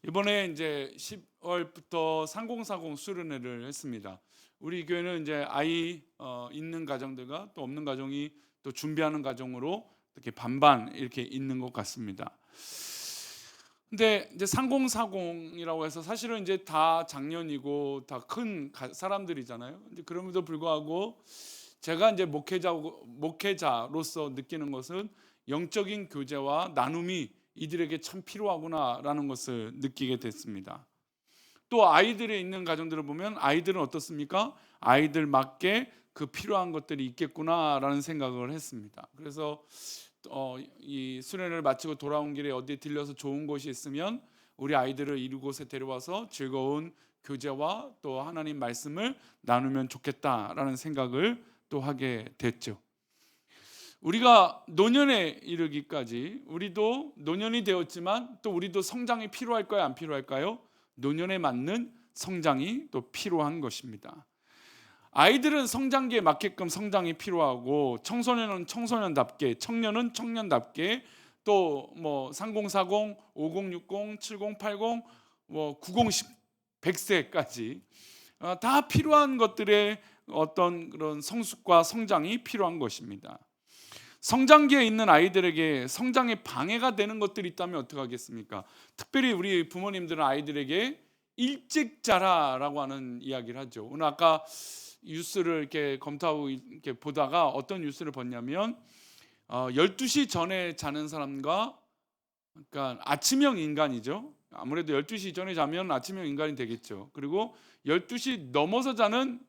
이번에 이제 10월부터 3040 수련회를 했습니다. 우리 교회는 이제 아이 있는 가정들과 또 없는 가정이 또 준비하는 가정으로 이렇게 반반 이렇게 있는 것 같습니다. 근데 이제 3040이라고 해서 사실은 이제 다 장년이고 다 큰 사람들이잖아요. 이제 그럼에도 불구하고 제가 이제 목회자로서 느끼는 것은 영적인 교제와 나눔이 이들에게 참 필요하구나라는 것을 느끼게 됐습니다. 또 아이들이 있는 가정들을 보면 아이들은 어떻습니까? 아이들 맞게 그 필요한 것들이 있겠구나라는 생각을 했습니다. 그래서 이 수련회를 마치고 돌아온 길에 어디에 들려서 좋은 곳이 있으면 우리 아이들을 이곳에 데려와서 즐거운 교제와 또 하나님 말씀을 나누면 좋겠다라는 생각을 또 하게 됐죠. 우리가 노년에 이르기까지 우리도 노년이 되었지만 또 우리도 성장이 필요할까요? 안 필요할까요? 노년에 맞는 성장이 또 필요한 것입니다. 아이들은 성장기에 맞게끔 성장이 필요하고 청소년은 청소년답게, 청년은 청년답게, 또 뭐 3040, 5060, 7080, 뭐 90, 100세까지 다 필요한 것들의 어떤 그런 성숙과 성장이 필요한 것입니다. 성장기에 있는 아이들에게 성장에 방해가 되는 것들이 있다면 어떻게 하겠습니까? 특별히 우리 부모님들은 아이들에게 일찍 자라라고 하는 이야기를 하죠. 오늘 아까 뉴스를 이렇게 검토하고 이렇게 보다가 어떤 뉴스를 봤냐면 12시 전에 자는 사람과, 그러니까 아침형 인간이죠. 아무래도 12시 전에 자면 아침형 인간이 되겠죠. 그리고 12시 넘어서 자는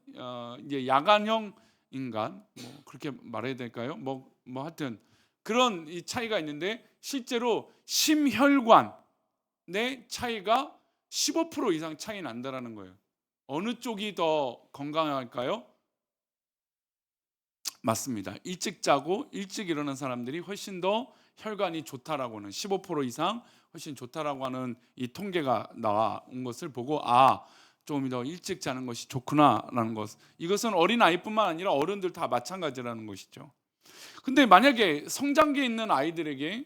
이제 야간형 인간, 뭐 그렇게 말해야 될까요? 뭐 하여튼 그런 이 차이가 있는데 실제로 심혈관의 차이가 15% 이상 차이 난다라는 거예요. 어느 쪽이 더 건강할까요? 맞습니다. 일찍 자고 일찍 일어난 사람들이 훨씬 더 혈관이 좋다라고는 15% 이상 훨씬 좋다라고 하는 이 통계가 나온 것을 보고 조금 더 일찍 자는 것이 좋구나라는 것. 이것은 어린 아이뿐만 아니라 어른들 다 마찬가지라는 것이죠. 근데 만약에 성장기에 있는 아이들에게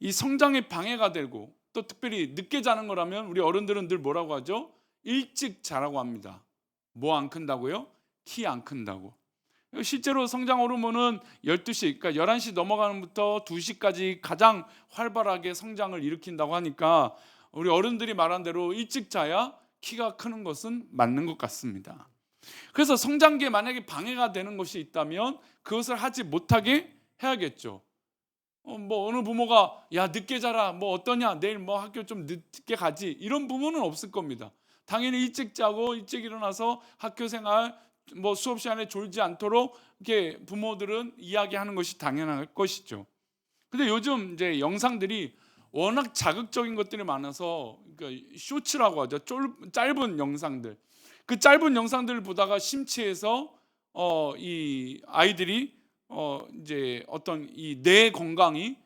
이 성장에 방해가 되고 또 특별히 늦게 자는 거라면 우리 어른들은 늘 뭐라고 하죠? 일찍 자라고 합니다. 뭐 안 큰다고요? 키 안 큰다고. 실제로 성장 호르몬은 12시, 그러니까 11시 넘어가는부터 2시까지 가장 활발하게 성장을 일으킨다고 하니까 우리 어른들이 말한 대로 일찍 자야 키가 크는 것은 맞는 것 같습니다. 그래서 성장기에 만약에 방해가 되는 것이 있다면 그것을 하지 못하게 해야겠죠. 뭐 어느 부모가 야 늦게 자라 뭐 어떠냐 내일 뭐 학교 좀 늦게 가지 이런 부모는 없을 겁니다. 당연히 일찍 자고 일찍 일어나서 학교 생활 뭐 수업 시간에 졸지 않도록 이렇게 부모들은 이야기하는 것이 당연할 것이죠. 근데 요즘 이제 영상들이 워낙 자극적인 것들이 많아서 그러니까 쇼츠라고 하죠. 짧은 영상들. 그 짧은 영상들을 보다가 심취해서 이 아이들이 이제 어떤 이 뇌 건강이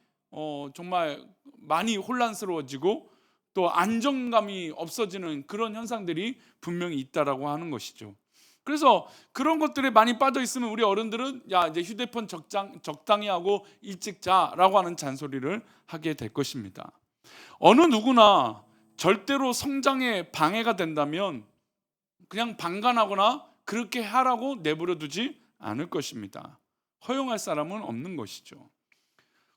정말 많이 혼란스러워지고 또 안정감이 없어지는 그런 현상들이 분명히 있다라고 하는 것이죠. 그래서 그런 것들에 많이 빠져 있으면 우리 어른들은 야 이제 휴대폰 적당히 하고 일찍 자라고 하는 잔소리를 하게 될 것입니다. 어느 누구나 절대로 성장에 방해가 된다면 그냥 방관하거나 그렇게 하라고 내버려 두지 않을 것입니다. 허용할 사람은 없는 것이죠.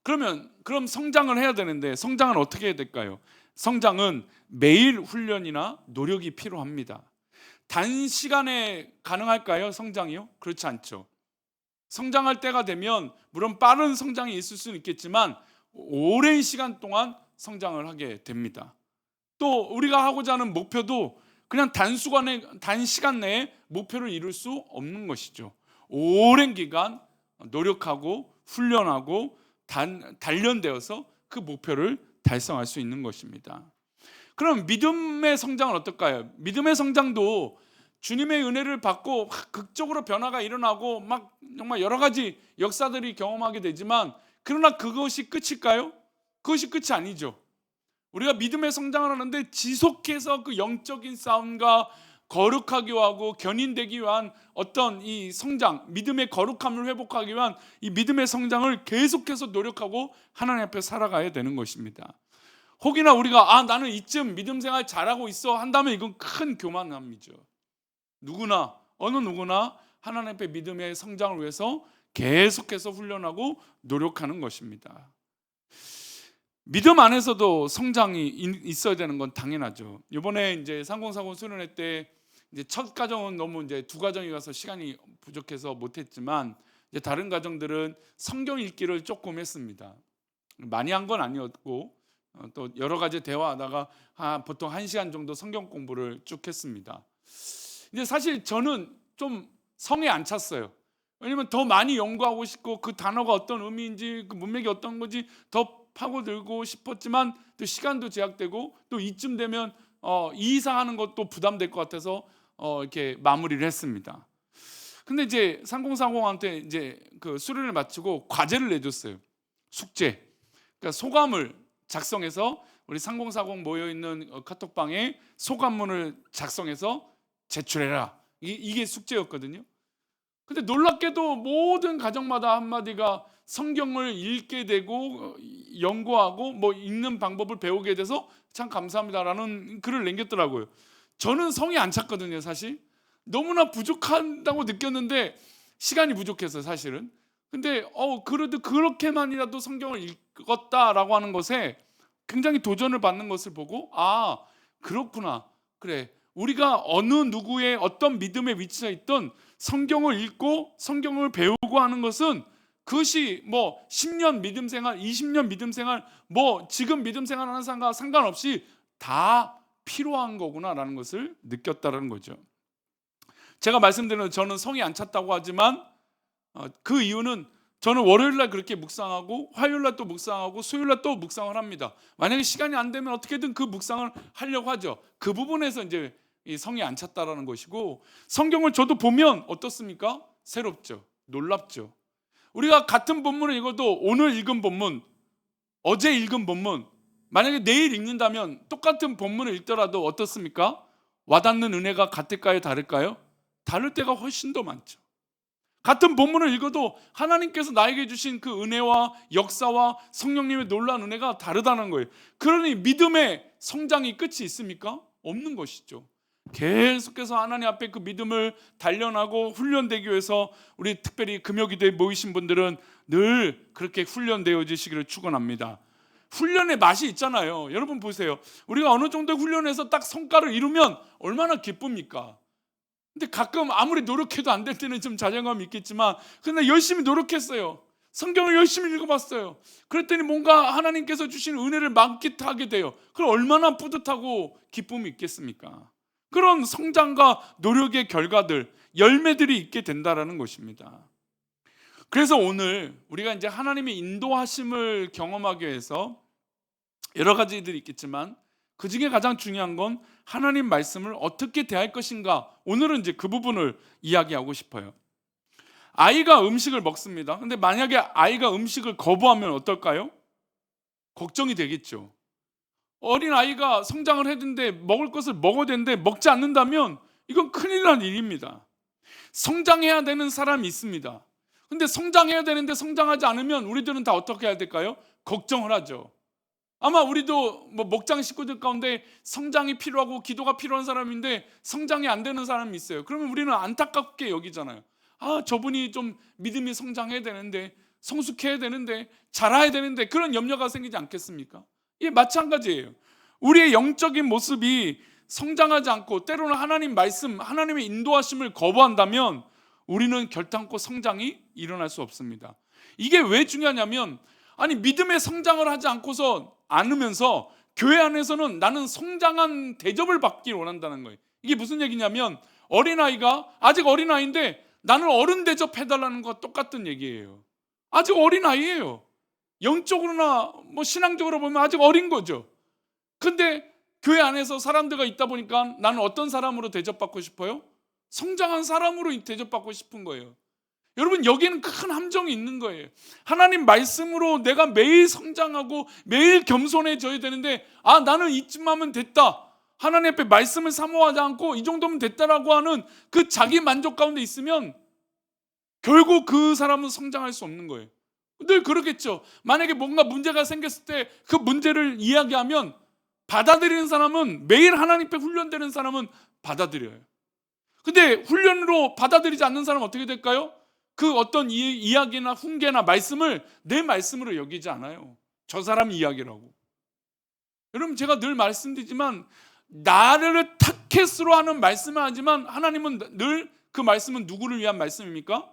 그럼 성장을 해야 되는데 성장은 어떻게 해야 될까요? 성장은 매일 훈련이나 노력이 필요합니다. 단시간에 가능할까요? 성장이요? 그렇지 않죠. 성장할 때가 되면 물론 빠른 성장이 있을 수는 있겠지만 오랜 시간 동안 성장을 하게 됩니다. 또 우리가 하고자 하는 목표도 그냥 단시간 내에 목표를 이룰 수 없는 것이죠. 오랜 기간 노력하고 훈련하고 단련되어서 그 목표를 달성할 수 있는 것입니다. 그럼 믿음의 성장은 어떨까요? 믿음의 성장도 주님의 은혜를 받고 극적으로 변화가 일어나고 막 정말 여러 가지 역사들이 경험하게 되지만 그러나 그것이 끝일까요? 그것이 끝이 아니죠. 우리가 믿음의 성장을 하는데 지속해서 그 영적인 싸움과 거룩하기 위하고 견인되기 위한 어떤 이 성장, 믿음의 거룩함을 회복하기 위한 이 믿음의 성장을 계속해서 노력하고 하나님 앞에 살아가야 되는 것입니다. 혹이나 우리가 나는 이쯤 믿음 생활 잘하고 있어 한다면 이건 큰 교만함이죠. 누구나 어느 누구나 하나님 앞에 믿음의 성장을 위해서 계속해서 훈련하고 노력하는 것입니다. 믿음 안에서도 성장이 있어야 되는 건 당연하죠. 이번에 이제 상공사고 수련회 때 이제 첫 가정은 너무 이제 두 가정이 가서 시간이 부족해서 못했지만 이제 다른 가정들은 성경 읽기를 조금 했습니다. 많이 한 건 아니었고 또 여러 가지 대화하다가 보통 1시간 정도 성경 공부를 쭉 했습니다. 이제 사실 저는 좀 성에 안 찼어요. 왜냐면 더 많이 연구하고 싶고 그 단어가 어떤 의미인지 그 문맥이 어떤 건지 더 파고들고 싶었지만 또 시간도 제약되고 또 이쯤 되면 이사하는 것도 부담될 것 같아서 이렇게 마무리를 했습니다. 근데 이제 상공상공한테 이제 그 수련을 마치고 과제를 내줬어요. 숙제. 그러니까 소감을 작성해서 우리 상공사공 모여 있는 카톡방에 소감문을 작성해서 제출해라. 이게 숙제였거든요. 근데 놀랍게도 모든 가정마다 한마디가 성경을 읽게 되고 연구하고 뭐 읽는 방법을 배우게 돼서 참 감사합니다라는 글을 남겼더라고요. 저는 성이 안 찼거든요, 사실. 너무나 부족하다고 느꼈는데 시간이 부족해서 사실은. 근데 그래도 그렇게만이라도 성경을 읽었다라고 하는 것에 굉장히 도전을 받는 것을 보고 그렇구나. 그래. 우리가 어느 누구의 어떤 믿음의 위치에 있든 성경을 읽고 성경을 배우고 하는 것은 그것이 뭐 10년 믿음 생활, 20년 믿음 생활, 뭐 지금 믿음 생활 하는 사람과 상관없이 다 필요한 거구나라는 것을 느꼈다는 거죠. 제가 말씀드린 저는 성이 안 찼다고 하지만 그 이유는 저는 월요일날 그렇게 묵상하고 화요일날 또 묵상하고 수요일날 또 묵상을 합니다. 만약에 시간이 안 되면 어떻게든 그 묵상을 하려고 하죠. 그 부분에서 이제 이 성이 안 찼다라는 것이고, 성경을 저도 보면 어떻습니까? 새롭죠. 놀랍죠. 우리가 같은 본문을 읽어도 오늘 읽은 본문, 어제 읽은 본문, 만약에 내일 읽는다면 똑같은 본문을 읽더라도 어떻습니까? 와닿는 은혜가 같을까요? 다를까요? 다를 때가 훨씬 더 많죠. 같은 본문을 읽어도 하나님께서 나에게 주신 그 은혜와 역사와 성령님의 놀라운 은혜가 다르다는 거예요. 그러니 믿음의 성장이 끝이 있습니까? 없는 것이죠. 계속해서 하나님 앞에 그 믿음을 단련하고 훈련되기 위해서 우리 특별히 금요기도에 모이신 분들은 늘 그렇게 훈련되어지시기를 축원합니다. 훈련의 맛이 있잖아요. 여러분 보세요. 우리가 어느 정도 훈련해서 딱 성과를 이루면 얼마나 기쁩니까? 근데 가끔 아무리 노력해도 안 될 때는 좀 자존감이 있겠지만 근데 열심히 노력했어요. 성경을 열심히 읽어봤어요. 그랬더니 뭔가 하나님께서 주신 은혜를 만끽하게 돼요. 그럼 얼마나 뿌듯하고 기쁨이 있겠습니까? 그런 성장과 노력의 결과들, 열매들이 있게 된다라는 것입니다. 그래서 오늘 우리가 이제 하나님의 인도하심을 경험하기 위해서 여러 가지들이 있겠지만 그 중에 가장 중요한 건 하나님 말씀을 어떻게 대할 것인가. 오늘은 이제 그 부분을 이야기하고 싶어요. 아이가 음식을 먹습니다. 근데 만약에 아이가 음식을 거부하면 어떨까요? 걱정이 되겠죠. 어린 아이가 성장을 했는데 먹을 것을 먹어야 되는데 먹지 않는다면 이건 큰일 난 일입니다. 성장해야 되는 사람이 있습니다. 근데 성장해야 되는데 성장하지 않으면 우리들은 다 어떻게 해야 될까요? 걱정을 하죠. 아마 우리도 뭐 목장 식구들 가운데 성장이 필요하고 기도가 필요한 사람인데 성장이 안 되는 사람이 있어요. 그러면 우리는 안타깝게 여기잖아요. 저분이 좀 믿음이 성장해야 되는데, 성숙해야 되는데, 자라야 되는데, 그런 염려가 생기지 않겠습니까? 이게 마찬가지예요. 우리의 영적인 모습이 성장하지 않고 때로는 하나님 말씀, 하나님의 인도하심을 거부한다면 우리는 결단코 성장이 일어날 수 없습니다. 이게 왜 중요하냐면 믿음의 성장을 하지 않으면서 교회 안에서는 나는 성장한 대접을 받기를 원한다는 거예요. 이게 무슨 얘기냐면 어린아이가 아직 어린아이인데 나는 어른 대접해달라는 것과 똑같은 얘기예요. 아직 어린아이예요. 영적으로나 뭐 신앙적으로 보면 아직 어린 거죠. 근데 교회 안에서 사람들과 있다 보니까 나는 어떤 사람으로 대접받고 싶어요? 성장한 사람으로 대접받고 싶은 거예요. 여러분 여기에는 큰 함정이 있는 거예요. 하나님 말씀으로 내가 매일 성장하고 매일 겸손해져야 되는데 나는 이쯤 하면 됐다. 하나님 앞에 말씀을 사모하지 않고 이 정도면 됐다라고 하는 그 자기 만족 가운데 있으면 결국 그 사람은 성장할 수 없는 거예요. 늘 그러겠죠. 만약에 뭔가 문제가 생겼을 때 그 문제를 이야기하면 받아들이는 사람은, 매일 하나님 앞에 훈련되는 사람은 받아들여요. 근데 훈련으로 받아들이지 않는 사람은 어떻게 될까요? 그 어떤 이야기나 훈계나 말씀을 내 말씀으로 여기지 않아요. 저 사람 이야기라고. 여러분, 제가 늘 말씀드리지만 나를 타켓으로 하는 말씀을 하지만 하나님은 늘 그 말씀은 누구를 위한 말씀입니까?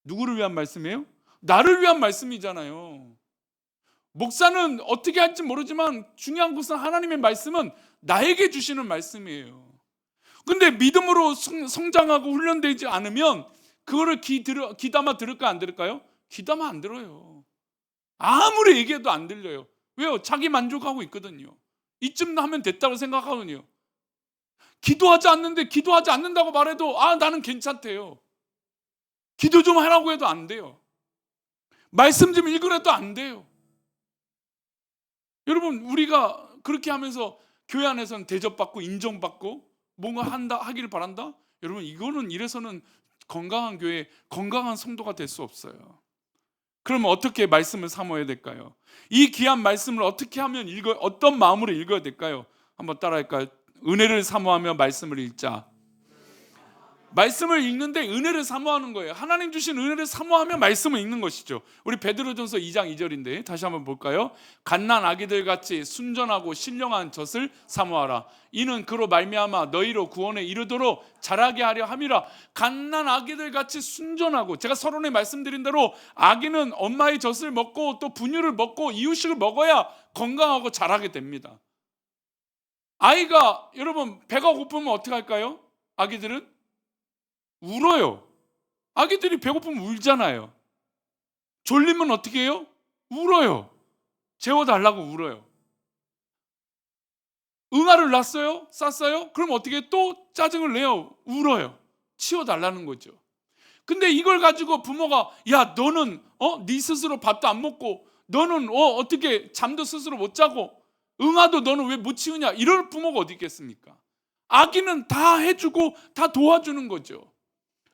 누구를 위한 말씀이에요? 나를 위한 말씀이잖아요. 목사는 어떻게 할지 모르지만 중요한 것은 하나님의 말씀은 나에게 주시는 말씀이에요. 근데 믿음으로 성장하고 훈련되지 않으면 그거를 귀담아 들을까 안 들을까요? 귀담아 안 들어요. 아무리 얘기해도 안 들려요. 왜요? 자기 만족하고 있거든요. 이쯤 하면 됐다고 생각하거든요. 기도하지 않는데 기도하지 않는다고 말해도 나는 괜찮대요. 기도 좀 하라고 해도 안 돼요. 말씀 좀 읽으라도 안 돼요. 여러분, 우리가 그렇게 하면서 교회 안에서는 대접받고 인정받고 뭔가 하기를 바란다? 여러분, 이거는 이래서는 건강한 교회, 건강한 성도가 될 수 없어요. 그러면 어떻게 말씀을 사모해야 될까요? 이 귀한 말씀을 어떻게 하면 어떤 마음으로 읽어야 될까요? 한번 따라할까요? 은혜를 사모하며 말씀을 읽자. 말씀을 읽는데 은혜를 사모하는 거예요. 하나님 주신 은혜를 사모하며 말씀을 읽는 것이죠. 우리 베드로전서 2장 2절인데 다시 한번 볼까요? 갓난 아기들 같이 순전하고 신령한 젖을 사모하라. 이는 그로 말미암아 너희로 구원에 이르도록 자라게 하려 함이라. 갓난 아기들 같이 순전하고, 제가 서론에 말씀드린 대로 아기는 엄마의 젖을 먹고 또 분유를 먹고 이유식을 먹어야 건강하고 자라게 됩니다. 아이가, 여러분, 배가 고프면 어떻게 할까요? 아기들은 울어요. 아기들이 배고프면 울잖아요. 졸리면 어떻게 해요? 울어요. 재워달라고 울어요. 응아를 놨어요? 쌌어요? 그럼 어떻게 해요? 또 짜증을 내요. 울어요. 치워달라는 거죠. 근데 이걸 가지고 부모가, 야, 너는 네 스스로 밥도 안 먹고, 너는 어떻게 잠도 스스로 못 자고, 응아도 너는 왜 못 치우냐, 이럴 부모가 어디 있겠습니까? 아기는 다 해주고 다 도와주는 거죠.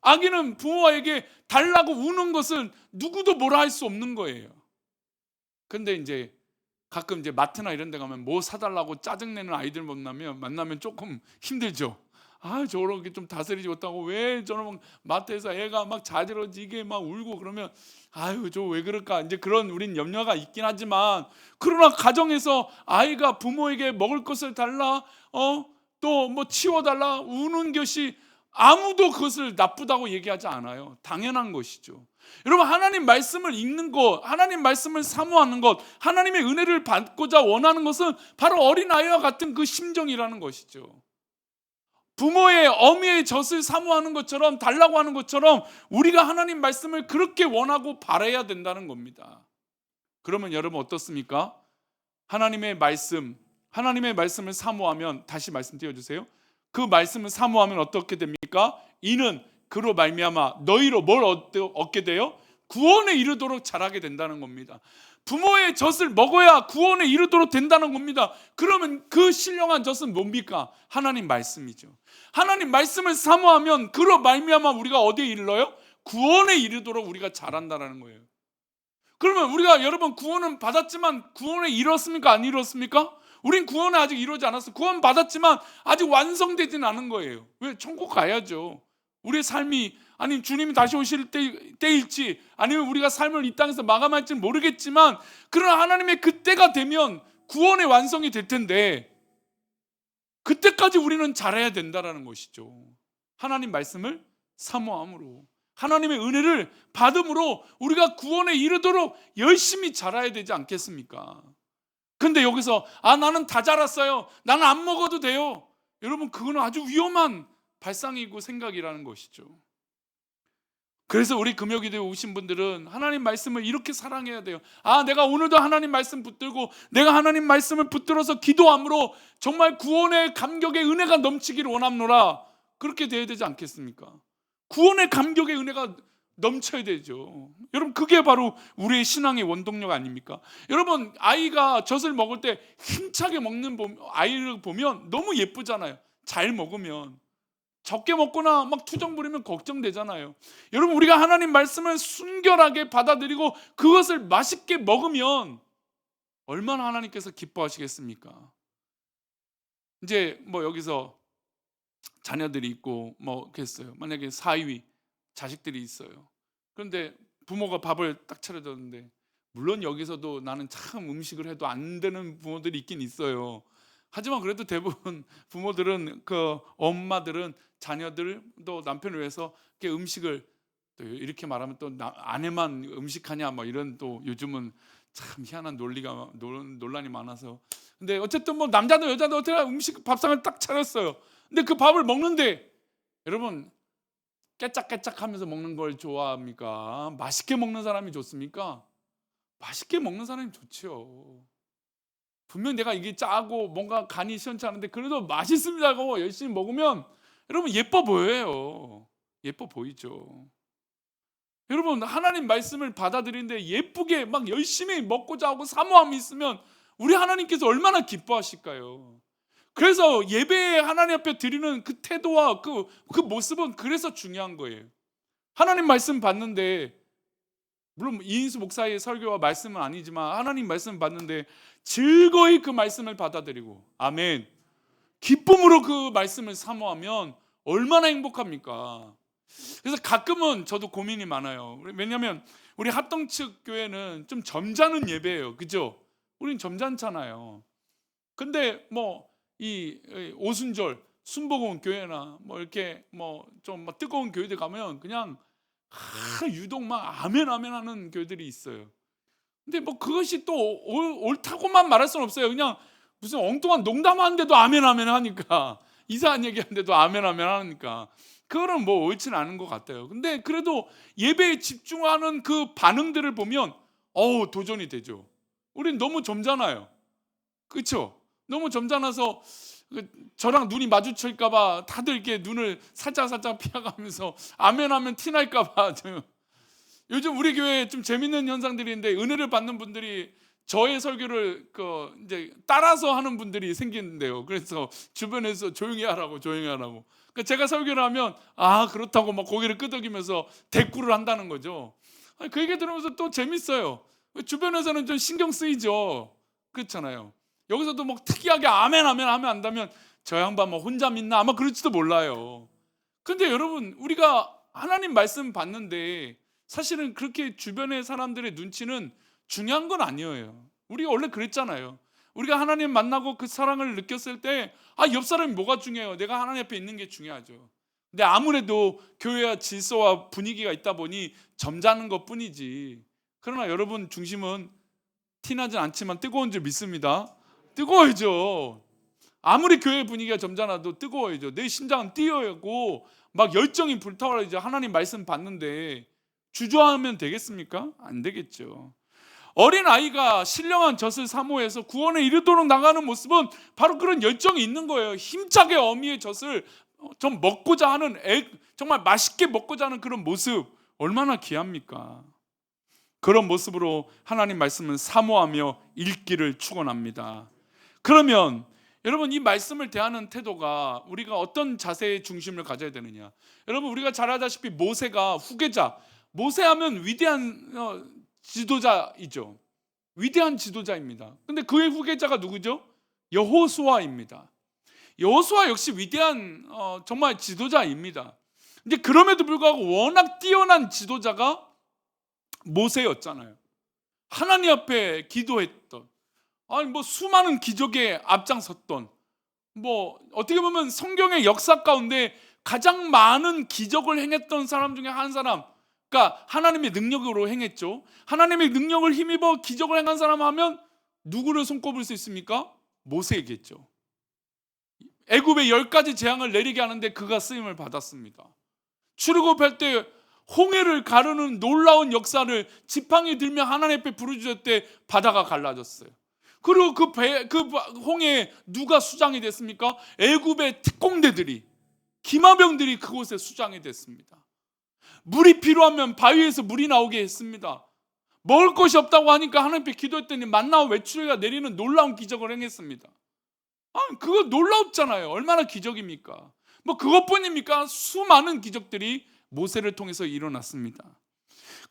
아기는 부모에게 달라고 우는 것을 누구도 뭐라 할 수 없는 거예요. 근데 이제 가끔 이제 마트나 이런 데 가면 뭐 사달라고 짜증내는 아이들 만나면 조금 힘들죠. 저렇게 좀 다스리지 못하고 왜 저런 마트에서 애가 막 자지러지게 막 울고 그러면 저 왜 그럴까, 이제 그런 우린 염려가 있긴 하지만, 그러나 가정에서 아이가 부모에게 먹을 것을 달라, 또 뭐 치워달라 우는 것이 아무도 그것을 나쁘다고 얘기하지 않아요. 당연한 것이죠. 여러분, 하나님 말씀을 읽는 것, 하나님 말씀을 사모하는 것, 하나님의 은혜를 받고자 원하는 것은 바로 어린아이와 같은 그 심정이라는 것이죠. 부모의 어미의 젖을 사모하는 것처럼, 달라고 하는 것처럼 우리가 하나님 말씀을 그렇게 원하고 바라야 된다는 겁니다. 그러면 여러분 어떻습니까? 하나님의 말씀을 사모하면, 다시 말씀 띄워주세요. 그 말씀을 사모하면 어떻게 됩니까? 이는 그로 말미암아 너희로 뭘 얻게 돼요? 구원에 이르도록 자라게 된다는 겁니다. 부모의 젖을 먹어야 구원에 이르도록 된다는 겁니다. 그러면 그 신령한 젖은 뭡니까? 하나님 말씀이죠. 하나님 말씀을 사모하면 그로 말미암아 우리가 어디에 이르러요? 구원에 이르도록 우리가 자란다는 거예요. 그러면 우리가, 여러분, 구원은 받았지만 구원에 이뤘습니까? 안 이뤘습니까? 우린 구원을 아직 이루지 않았어. 구원 받았지만 아직 완성되지는 않은 거예요. 왜? 천국 가야죠. 우리의 삶이, 아니 주님이 다시 오실 때일지, 아니면 우리가 삶을 이 땅에서 마감할지는 모르겠지만, 그러나 하나님의 그때가 되면 구원의 완성이 될 텐데, 그때까지 우리는 잘해야 된다는 것이죠. 하나님 말씀을 사모함으로, 하나님의 은혜를 받음으로 우리가 구원에 이르도록 열심히 자라야 되지 않겠습니까? 근데 여기서 나는 다 자랐어요, 나는 안 먹어도 돼요. 여러분, 그거는 아주 위험한 발상이고 생각이라는 것이죠. 그래서 우리 금요기도에 오신 분들은 하나님 말씀을 이렇게 사랑해야 돼요. 내가 오늘도 하나님 말씀 붙들고, 내가 하나님 말씀을 붙들어서 기도함으로 정말 구원의 감격의 은혜가 넘치기를 원합노라. 그렇게 돼야 되지 않겠습니까? 구원의 감격의 은혜가 넘쳐야 되죠. 여러분, 그게 바로 우리의 신앙의 원동력 아닙니까? 여러분, 아이가 젖을 먹을 때 힘차게 먹는 아이를 보면 너무 예쁘잖아요. 잘 먹으면 적게 먹거나 막 투정 부리면 걱정되잖아요. 여러분, 우리가 하나님 말씀을 순결하게 받아들이고 그것을 맛있게 먹으면 얼마나 하나님께서 기뻐하시겠습니까? 이제 뭐 여기서 자녀들이 있고 뭐 그랬어요. 만약에 사위 자식들이 있어요. 그런데 부모가 밥을 딱 차려줬는데, 물론 여기서도 나는 참 음식을 해도 안 되는 부모들이 있긴 있어요. 하지만 그래도 대부분 부모들은, 그 엄마들은 자녀들 또 남편을 위해서 이렇게 음식을, 또 이렇게 말하면 또 아내만 음식하냐 뭐 이런, 또 요즘은 참 희한한 논란이 많아서, 근데 어쨌든 뭐 남자도 여자도 어떻게 음식 밥상을 딱 차렸어요. 근데 그 밥을 먹는데, 여러분, 깨짝깨짝하면서 먹는 걸 좋아합니까? 맛있게 먹는 사람이 좋습니까? 맛있게 먹는 사람이 좋지요. 분명 내가 이게 짜고 뭔가 간이 시원치 않은데 그래도 맛있습니다고 열심히 먹으면 여러분 예뻐 보여요. 예뻐 보이죠. 여러분, 하나님 말씀을 받아들이는데 예쁘게 막 열심히 먹고자 하고 사모함이 있으면 우리 하나님께서 얼마나 기뻐하실까요? 그래서 예배에 하나님 앞에 드리는 그 태도와 그 모습은 그래서 중요한 거예요. 하나님 말씀 받는데, 물론 이인수 목사의 설교와 말씀은 아니지만 하나님 말씀 받는데 즐거이 그 말씀을 받아들이고, 아멘, 기쁨으로 그 말씀을 사모하면 얼마나 행복합니까? 그래서 가끔은 저도 고민이 많아요. 왜냐하면 우리 합동 측 교회는 좀 점잖은 예배예요. 그죠? 우린 점잖잖아요. 근데 뭐 이 오순절 순복음 교회나 뭐 이렇게 뭐 좀 뜨거운 교회들 가면 그냥 유독 막 아멘 아멘 하는 교회들이 있어요. 근데 뭐 그것이 또 옳다고만 말할 수는 없어요. 그냥 무슨 엉뚱한 농담하는데도 아멘 아멘 하니까, 이상한 얘기하는데도 아멘 아멘 하니까 그거는 뭐 옳지는 않은 것 같아요. 근데 그래도 예배에 집중하는 그 반응들을 보면 도전이 되죠. 우린 너무 점잖아요. 그렇죠? 너무 점잖아서 저랑 눈이 마주칠까봐 다들 이렇게 눈을 살짝 피해가면서 아멘 하면 티날까봐. 요즘 우리 교회에 좀 재밌는 현상들이 있는데, 은혜를 받는 분들이 저의 설교를 이제 따라서 하는 분들이 생기는데요. 그래서 주변에서 조용히 하라고. 그러니까 제가 설교를 하면 그렇다고 막 고개를 끄덕이면서 대꾸를 한다는 거죠. 그 얘기 들으면서 또 재밌어요. 주변에서는 좀 신경 쓰이죠. 그렇잖아요. 여기서도 막 특이하게 아멘 하면 안다면 저 양반 뭐 혼자 믿나 아마 그럴지도 몰라요. 근데 여러분, 우리가 하나님 말씀 받는데 사실은 그렇게 주변의 사람들의 눈치는 중요한 건 아니에요. 우리가 원래 그랬잖아요. 우리가 하나님 만나고 그 사랑을 느꼈을 때 옆 사람이 뭐가 중요해요? 내가 하나님 앞에 있는 게 중요하죠. 근데 아무래도 교회와 질서와 분위기가 있다 보니 점잖은 것뿐이지. 그러나 여러분 중심은 티나진 않지만 뜨거운 줄 믿습니다. 뜨거워야죠. 아무리 교회 분위기가 점잖아도 뜨거워야죠. 내 심장은 뛰어야고 막 열정이 불타오르죠. 하나님 말씀 받는데 주저하면 되겠습니까? 안 되겠죠. 어린 아이가 신령한 젖을 사모해서 구원에 이르도록 나가는 모습은 바로 그런 열정이 있는 거예요. 힘차게 어미의 젖을 좀 먹고자 하는, 정말 맛있게 먹고자 하는 그런 모습, 얼마나 귀합니까? 그런 모습으로 하나님 말씀은 사모하며 읽기를 축원합니다. 그러면 여러분, 이 말씀을 대하는 태도가 우리가 어떤 자세의 중심을 가져야 되느냐? 여러분, 우리가 잘 알다시피 모세가 후계자, 모세하면 위대한 지도자이죠. 위대한 지도자입니다. 근데 그의 후계자가 누구죠? 여호수아입니다. 여호수아 역시 위대한 정말 지도자입니다. 근데 그럼에도 불구하고 워낙 뛰어난 지도자가 모세였잖아요. 하나님 앞에 기도했던, 뭐 수많은 기적에 앞장섰던, 뭐 어떻게 보면 성경의 역사 가운데 가장 많은 기적을 행했던 사람 중에 한 사람, 그러니까 하나님의 능력으로 행했죠. 하나님의 능력을 힘입어 기적을 행한 사람 하면 누구를 손꼽을 수 있습니까? 모세겠죠. 애굽에 10가지 재앙을 내리게 하는데 그가 쓰임을 받았습니다. 출애굽할 때 홍해를 가르는 놀라운 역사를 지팡이 들며 하나님 앞에 부르짖을 때 바다가 갈라졌어요. 그리고 그 홍해에 누가 수장이 됐습니까? 애굽의 특공대들이, 기마병들이 그곳에 수장이 됐습니다. 물이 필요하면 바위에서 물이 나오게 했습니다. 먹을 것이 없다고 하니까 하나님 앞에 기도했더니 만나와 외출이가 내리는 놀라운 기적을 행했습니다. 그거 놀랍잖아요. 얼마나 기적입니까? 뭐 그것뿐입니까? 수많은 기적들이 모세를 통해서 일어났습니다.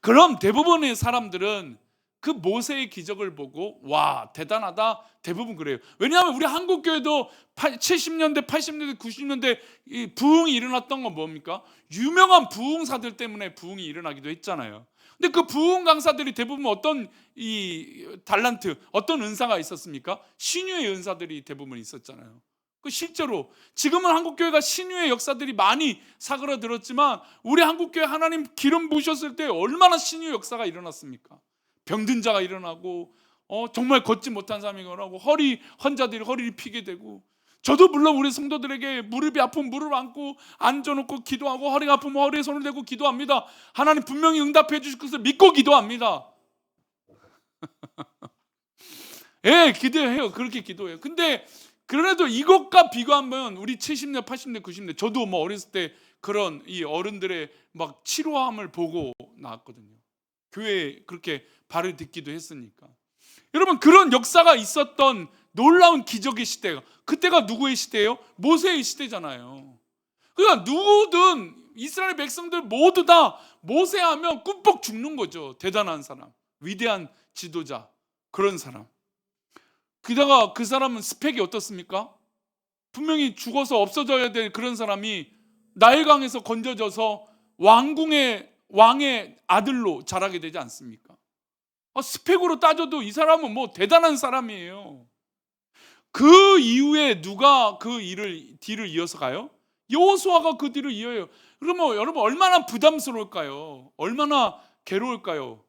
그럼 대부분의 사람들은 그 모세의 기적을 보고 와 대단하다, 대부분 그래요. 왜냐하면 우리 한국 교회도 70년대, 80년대, 90년대 이 부흥이 일어났던 건 뭡니까? 유명한 부흥사들 때문에 부흥이 일어나기도 했잖아요. 근데 그 부흥 강사들이 대부분 어떤 이 달란트, 어떤 은사가 있었습니까? 신유의 은사들이 대부분 있었잖아요. 그 실제로 지금은 한국교회가 신유의 역사들이 많이 사그라들었지만 우리 한국교회 하나님 기름 부으셨을 때 얼마나 신유 역사가 일어났습니까? 병든 자가 일어나고 정말 걷지 못한 사람이 일어나고 환자들이 허리를 피게 되고, 저도 물론 우리 성도들에게 무릎이 아프면 무릎 안고 앉아놓고 기도하고 허리가 아프면 허리에 손을 대고 기도합니다. 하나님 분명히 응답해 주실 것을 믿고 기도합니다. 예, 기도해요. 그렇게 기도해요. 근데 그래도 이것과 비교하면 우리 70년, 80년, 90년 저도 뭐 어렸을 때 그런 이 어른들의 막 치료함을 보고 나왔거든요. 교회에 그렇게 발을 딛기도 했으니까. 여러분, 그런 역사가 있었던 놀라운 기적의 시대가, 그때가 누구의 시대예요? 모세의 시대잖아요. 그러니까 누구든 이스라엘 백성들 모두 다 모세하면 꿈뻑 죽는 거죠. 대단한 사람, 위대한 지도자, 그런 사람. 게다가 그 사람은 스펙이 어떻습니까? 분명히 죽어서 없어져야 될 그런 사람이 나일강에서 건져져서 왕의 아들로 자라게 되지 않습니까? 스펙으로 따져도 이 사람은 뭐 대단한 사람이에요. 그 이후에 누가 그 뒤를 이어서 가요? 여호수아가 그 뒤를 이어요. 그러면 여러분 얼마나 부담스러울까요? 얼마나 괴로울까요?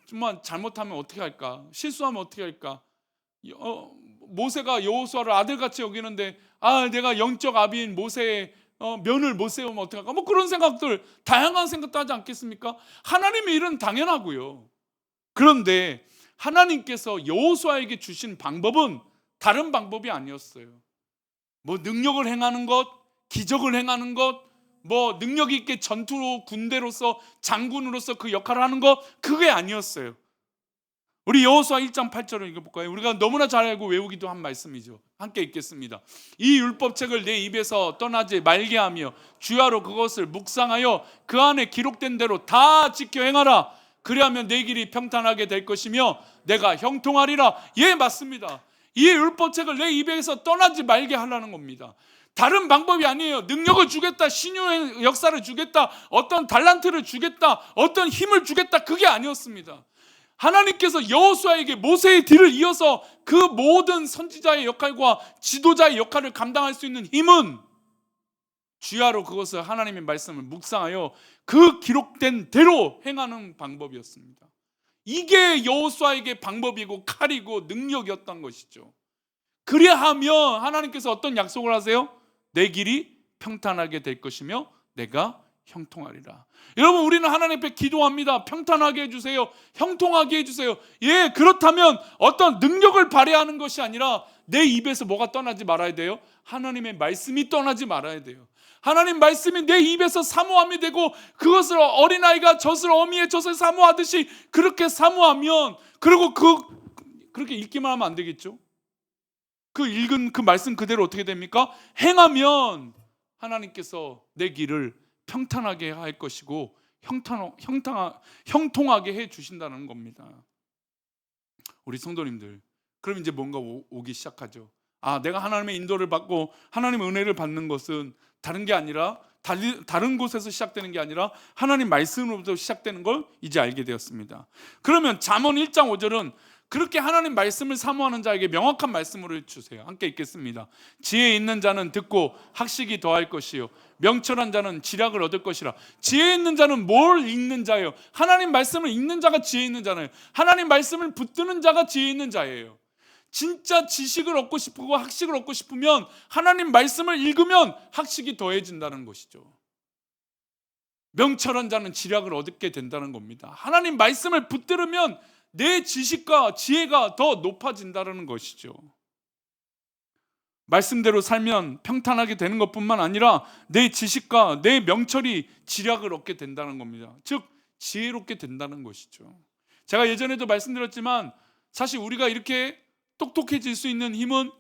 정말 잘못하면 어떻게 할까? 실수하면 어떻게 할까? 모세가 여호수아를 아들같이 여기는데 내가 영적 아비인 모세의 면을 못 세우면 어떡할까? 뭐 그런 생각들, 다양한 생각도 하지 않겠습니까? 하나님의 일은 당연하고요. 그런데 하나님께서 여호수아에게 주신 방법은 다른 방법이 아니었어요. 뭐 능력을 행하는 것, 기적을 행하는 것, 뭐 능력 있게 전투로 군대로서 장군으로서 그 역할을 하는 것, 그게 아니었어요. 우리 여호수아 1장 8절을 읽어볼까요? 우리가 너무나 잘 알고 외우기도 한 말씀이죠. 함께 읽겠습니다. 이 율법책을 내 입에서 떠나지 말게 하며 주야로 그것을 묵상하여 그 안에 기록된 대로 다 지켜 행하라. 그리하면 내 길이 평탄하게 될 것이며 내가 형통하리라. 예, 맞습니다. 이 율법책을 내 입에서 떠나지 말게 하라는 겁니다. 다른 방법이 아니에요. 능력을 주겠다, 신유의 역사를 주겠다, 어떤 달란트를 주겠다, 어떤 힘을 주겠다, 그게 아니었습니다. 하나님께서 여호수아에게 모세의 뒤를 이어서 그 모든 선지자의 역할과 지도자의 역할을 감당할 수 있는 힘은 주야로 그것을 하나님의 말씀을 묵상하여 그 기록된 대로 행하는 방법이었습니다. 이게 여호수아에게 방법이고 칼이고 능력이었던 것이죠. 그리하면 하나님께서 어떤 약속을 하세요? 내 길이 평탄하게 될 것이며 내가 형통하리라. 여러분, 우리는 하나님 앞에 기도합니다. 평탄하게 해주세요, 형통하게 해주세요. 예, 그렇다면 어떤 능력을 발휘하는 것이 아니라 내 입에서 뭐가 떠나지 말아야 돼요? 하나님의 말씀이 떠나지 말아야 돼요. 하나님 말씀이 내 입에서 사모함이 되고, 그것을 어린아이가 젖을 어미의 젖을 사모하듯이 그렇게 사모하면, 그리고 그렇게 읽기만 하면 안 되겠죠? 그 읽은 그 말씀 그대로 어떻게 됩니까? 행하면 하나님께서 내 길을 평탄하게 할 것이고 형통하게 해 주신다는 겁니다. 우리 성도님들, 그럼 이제 뭔가 오기 시작하죠. 내가 하나님의 인도를 받고 하나님의 은혜를 받는 것은 다른 게 아니라, 다른 곳에서 시작되는 게 아니라 하나님 말씀으로부터 시작되는 걸 이제 알게 되었습니다. 그러면 잠언 1장 5절은 그렇게 하나님 말씀을 사모하는 자에게 명확한 말씀을 주세요. 함께 읽겠습니다. 지혜 있는 자는 듣고 학식이 더할 것이요 명철한 자는 지략을 얻을 것이라. 지혜 있는 자는 뭘 읽는 자예요? 하나님 말씀을 읽는 자가 지혜 있는 자예요. 하나님 말씀을 붙드는 자가 지혜 있는 자예요. 진짜 지식을 얻고 싶고 학식을 얻고 싶으면 하나님 말씀을 읽으면 학식이 더해진다는 것이죠. 명철한 자는 지략을 얻게 된다는 겁니다. 하나님 말씀을 붙들으면 내 지식과 지혜가 더 높아진다는 것이죠. 말씀대로 살면 평탄하게 되는 것뿐만 아니라 내 지식과 내 명철이 지략을 얻게 된다는 겁니다. 즉 지혜롭게 된다는 것이죠. 제가 예전에도 말씀드렸지만 사실 우리가 이렇게 똑똑해질 수 있는 힘은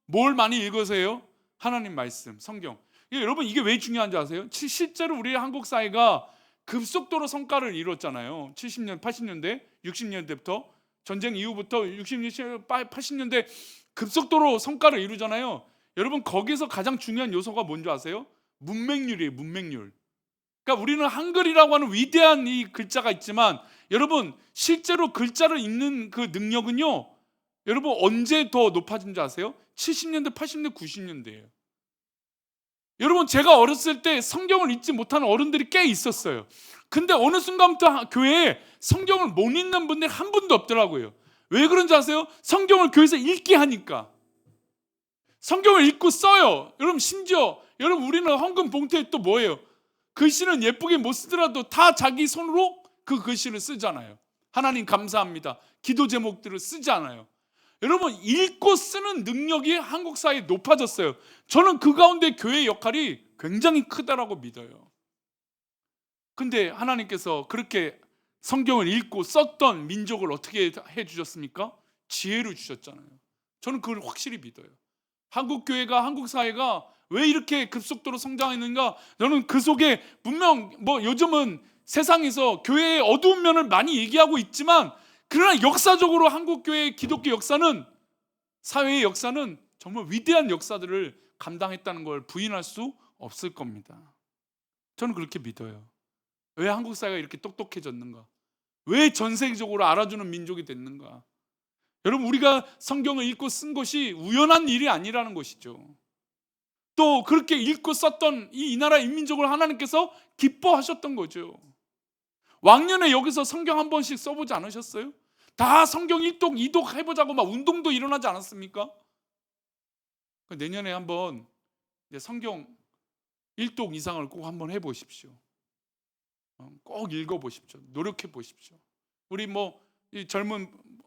뭘 많이 읽어서요? 하나님 말씀, 성경. 여러분 이게 왜 중요한지 아세요? 실제로 우리 한국 사회가 급속도로 성과를 이뤘잖아요. 70년, 80년대, 60년대부터 전쟁 이후부터 60년, 80년대 급속도로 성과를 이루잖아요. 여러분 거기서 가장 중요한 요소가 뭔지 아세요? 문맹률이에요. 문맹률. 그러니까 우리는 한글이라고 하는 위대한 이 글자가 있지만 여러분 실제로 글자를 읽는 그 능력은요. 여러분 언제 더 높아진 줄 아세요? 70년대, 80년대, 90년대예요. 여러분 제가 어렸을 때 성경을 읽지 못하는 어른들이 꽤 있었어요. 근데 어느 순간부터 교회에 성경을 못 읽는 분들이 한 분도 없더라고요. 왜 그런지 아세요? 성경을 교회에서 읽게 하니까. 성경을 읽고 써요. 여러분 심지어 여러분 우리는 헌금 봉투에 또 뭐예요? 글씨는 예쁘게 못 쓰더라도 다 자기 손으로 그 글씨를 쓰잖아요. 하나님 감사합니다. 기도 제목들을 쓰잖아요. 여러분 읽고 쓰는 능력이 한국 사회에 높아졌어요. 저는 그 가운데 교회의 역할이 굉장히 크다라고 믿어요. 근데 하나님께서 그렇게 성경을 읽고 썼던 민족을 어떻게 해주셨습니까? 지혜를 주셨잖아요. 저는 그걸 확실히 믿어요. 한국 교회가, 한국 사회가 왜 이렇게 급속도로 성장했는가? 저는 그 속에 분명 요즘은 세상에서 교회의 어두운 면을 많이 얘기하고 있지만 그러나 역사적으로 한국 교회의 기독교 역사는, 사회의 역사는 정말 위대한 역사들을 감당했다는 걸 부인할 수 없을 겁니다. 저는 그렇게 믿어요. 왜 한국 사회가 이렇게 똑똑해졌는가? 왜 전 세계적으로 알아주는 민족이 됐는가? 여러분 우리가 성경을 읽고 쓴 것이 우연한 일이 아니라는 것이죠. 또 그렇게 읽고 썼던 이 나라 인민족을 하나님께서 기뻐하셨던 거죠. 왕년에 여기서 성경 한 번씩 써보지 않으셨어요? 다 성경 1독, 2독 해보자고 막 운동도 일어나지 않았습니까? 내년에 한번 성경 1독 이상을 꼭 한번 해보십시오. 꼭 읽어보십시오. 노력해보십시오. 우리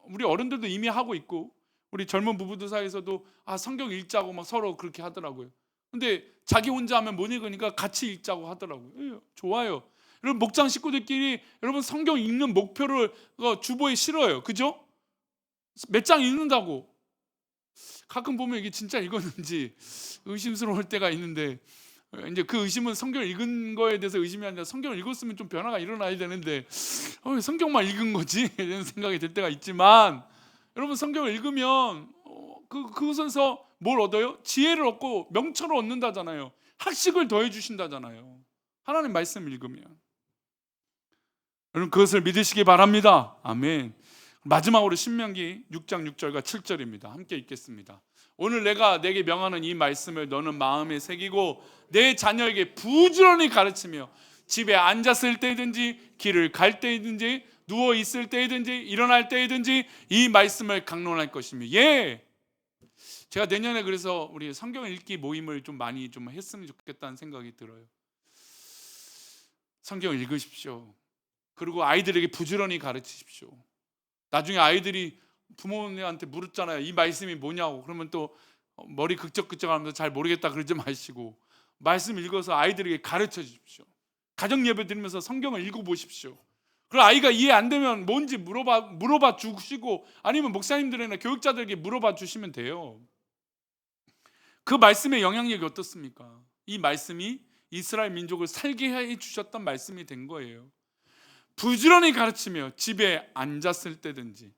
우리 어른들도 이미 하고 있고 우리 젊은 부부들 사이에서도 성경 읽자고 막 서로 그렇게 하더라고요. 근데 자기 혼자 하면 못 읽으니까 같이 읽자고 하더라고요. 좋아요. 여러분 목장 식구들끼리 여러분 성경 읽는 목표를 주보에 실어요. 그죠? 몇 장 읽는다고. 가끔 보면 이게 진짜 읽었는지 의심스러울 때가 있는데 이제 그 의심은 성경을 읽은 거에 대해서 의심이 아니라 성경을 읽었으면 좀 변화가 일어나야 되는데 왜 성경만 읽은 거지? 이런 생각이 들 때가 있지만 여러분 성경을 읽으면 그것에서 뭘 얻어요? 지혜를 얻고 명철을 얻는다잖아요. 학식을 더해 주신다잖아요. 하나님 말씀 읽으면. 여러분 그것을 믿으시기 바랍니다. 아멘. 마지막으로 신명기 6장 6절과 7절입니다. 함께 읽겠습니다. 오늘 내가 내게 명하는 이 말씀을 너는 마음에 새기고 내 자녀에게 부지런히 가르치며 집에 앉았을 때든지 길을 갈 때든지 누워 있을 때든지 일어날 때든지 이 말씀을 강론할 것이며 제가 내년에 그래서 우리 성경 읽기 모임을 좀 많이 좀 했으면 좋겠다는 생각이 들어요. 성경을 읽으십시오. 그리고 아이들에게 부지런히 가르치십시오. 나중에 아이들이 부모님한테 물었잖아요. 이 말씀이 뭐냐고. 그러면 또 머리 극적극적하면서 잘 모르겠다 그러지 마시고 말씀 읽어서 아이들에게 가르쳐 주십시오. 가정 예배 드리면서 성경을 읽어보십시오. 그리고 아이가 이해 안 되면 뭔지 물어봐 주시고 아니면 목사님들이나 교육자들에게 물어봐 주시면 돼요. 그 말씀의 영향력이 어떻습니까? 이 말씀이 이스라엘 민족을 살게 해 주셨던 말씀이 된 거예요. 부지런히 가르치며 집에 앉았을 때든지,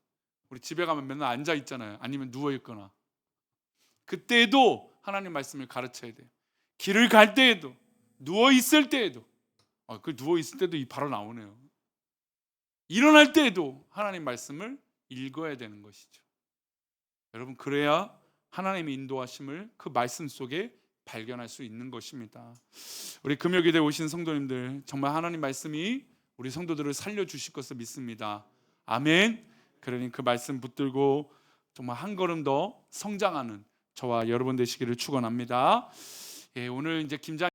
우리 집에 가면 맨날 앉아 있잖아요. 아니면 누워 있거나. 그때에도 하나님 말씀을 가르쳐야 돼요. 길을 갈 때에도, 누워 있을 때에도. 그 누워 있을 때도 바로 나오네요. 일어날 때에도 하나님 말씀을 읽어야 되는 것이죠. 여러분 그래야 하나님의 인도하심을 그 말씀 속에 발견할 수 있는 것입니다. 우리 금요일에 오신 성도님들 정말 하나님 말씀이 우리 성도들을 살려주실 것을 믿습니다. 아멘. 그러니 그 말씀 붙들고 정말 한 걸음 더 성장하는 저와 여러분 되시기를 축원합니다. 오늘 이제 김장